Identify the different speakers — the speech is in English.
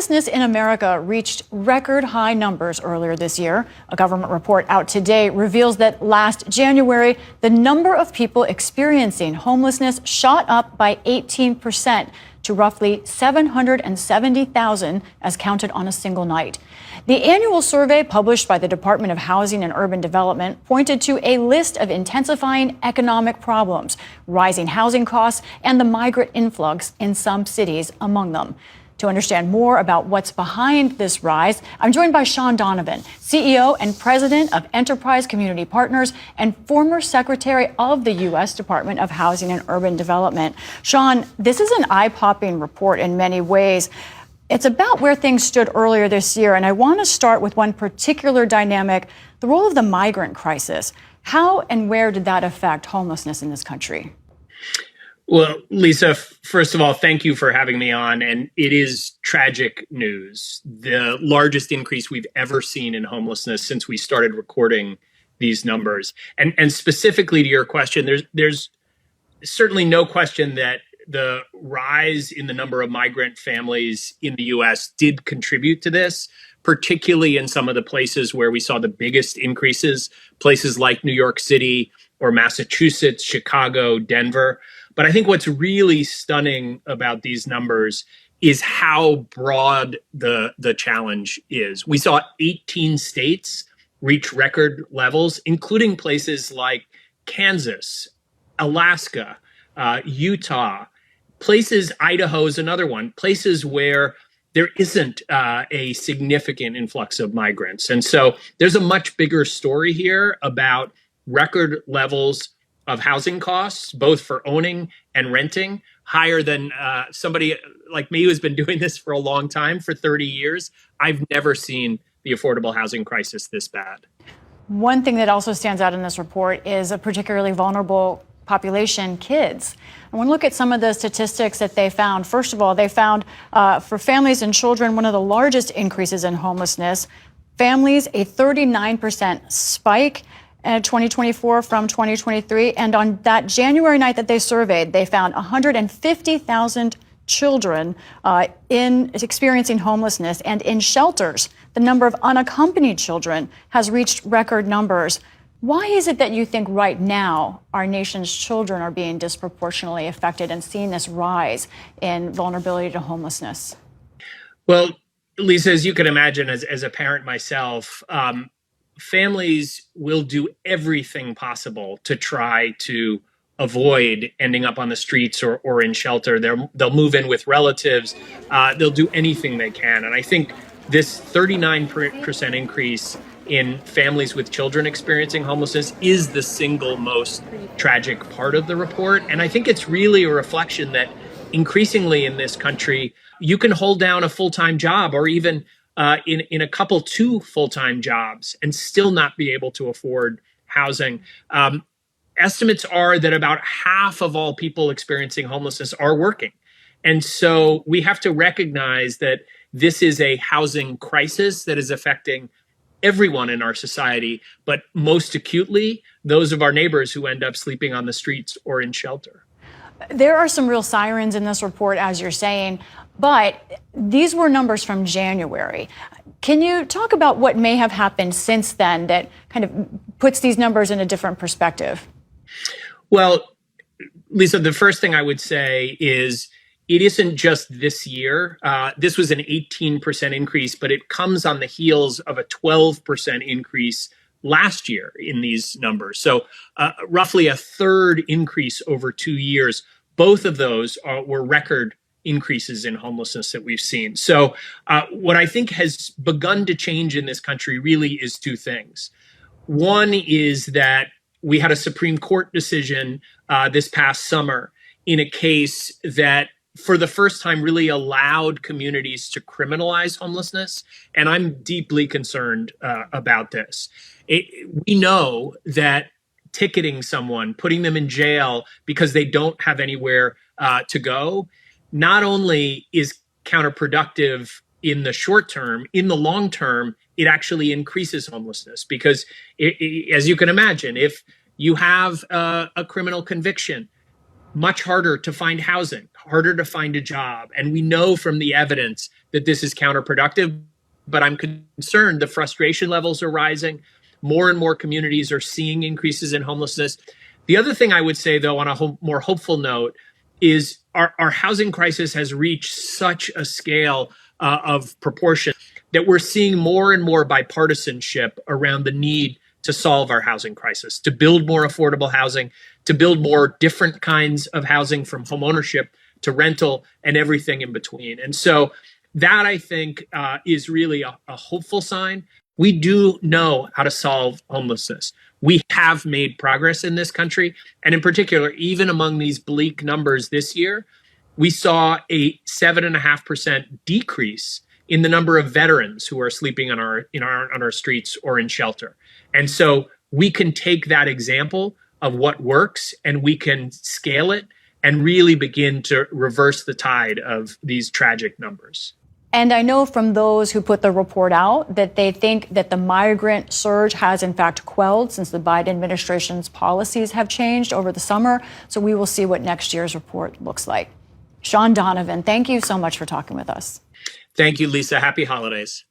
Speaker 1: Homelessness in America reached record high numbers earlier this year. A government report out today reveals that last January, the number of people experiencing homelessness shot up by 18% to roughly 770,000 as counted on a single night. The annual survey published by the Department of Housing and Urban Development pointed to a list of intensifying economic problems, rising housing costs, and the migrant influx in some cities among them. To understand more about what's behind this rise, I'm joined by Sean Donovan, CEO and President of Enterprise Community Partners and former Secretary of the U.S. Department of Housing and Urban Development. Sean, this is an eye-popping report in many ways. It's about where things stood earlier this year, and I want to start with one particular dynamic, the role of the migrant crisis. How and where did that affect homelessness in this country?
Speaker 2: Well, Lisa, first of all, thank you for having me on. And it is tragic news. The largest increase we've ever seen in homelessness since we started recording these numbers. And specifically to your question, there's certainly no question that the rise in the number of migrant families in the U.S. did contribute to this, particularly in some of the places where we saw the biggest increases, places like New York City or Massachusetts, Chicago, Denver. But I think what's really stunning about these numbers is how broad the challenge is. We saw 18 states reach record levels, including places like Kansas, Alaska, Utah, places, Idaho is another one, places where there isn't a significant influx of migrants. And so there's a much bigger story here about record levels of housing costs, both for owning and renting, higher than somebody like me who's been doing this for a long time, for 30 years. I've never seen the affordable housing crisis this bad.
Speaker 1: One thing that also stands out in this report is a particularly vulnerable population, kids. I want to look at some of the statistics that they found. First of all, they found for families and children, one of the largest increases in homelessness. Families, a 39% spike. 2024 from 2023. And on that January night that they surveyed, they found 150,000 children experiencing homelessness. And in shelters, the number of unaccompanied children has reached record numbers. Why is it that you think right now our nation's children are being disproportionately affected and seeing this rise in vulnerability to homelessness?
Speaker 2: Well, Lisa, as you can imagine, as a parent myself, families will do everything possible to try to avoid ending up on the streets or in shelter. They'll move in with relatives. They'll do anything they can. And I think this 39% increase in families with children experiencing homelessness is the single most tragic part of the report. And I think it's really a reflection that increasingly in this country, you can hold down a full-time job or even in a couple, 2 full-time jobs and still not be able to afford housing. Estimates are that about half of all people experiencing homelessness are working. And so we have to recognize that this is a housing crisis that is affecting everyone in our society, but most acutely, those of our neighbors who end up sleeping on the streets or in shelter.
Speaker 1: There are some real sirens in this report, as you're saying, but these were numbers from January. Can you talk about what may have happened since then that kind of puts these numbers in a different perspective?
Speaker 2: Well, Lisa, the first thing I would say is it isn't just this year. This was an 18% increase, but it comes on the heels of a 12% increase last year in these numbers. So roughly a third increase over 2 years. Both of those were record increases in homelessness that we've seen. So what I think has begun to change in this country really is 2 things. One is that we had a Supreme Court decision this past summer in a case that for the first time really allowed communities to criminalize homelessness. And I'm deeply concerned about this. We know that ticketing someone, putting them in jail because they don't have anywhere to go, not only is counterproductive in the short term, in the long term, it actually increases homelessness because, as you can imagine, if you have a criminal conviction, much harder to find housing, harder to find a job. And we know from the evidence that this is counterproductive, but I'm concerned the frustration levels are rising. More and more communities are seeing increases in homelessness. The other thing I would say, though, on a more hopeful note, is our housing crisis has reached such a scale of proportion that we're seeing more and more bipartisanship around the need to solve our housing crisis, to build more affordable housing, to build more different kinds of housing, from home ownership to rental and everything in between. And so that, I think, is really a hopeful sign. We do know how to solve homelessness. We have made progress in this country. And in particular, even among these bleak numbers this year, we saw a 7.5% decrease in the number of veterans who are sleeping on our streets or in shelter. And so we can take that example of what works and we can scale it and really begin to reverse the tide of these tragic numbers.
Speaker 1: And I know from those who put the report out that they think that the migrant surge has in fact quelled since the Biden administration's policies have changed over the summer. So we will see what next year's report looks like. Sean Donovan, thank you so much for talking with us.
Speaker 2: Thank you, Lisa. Happy holidays.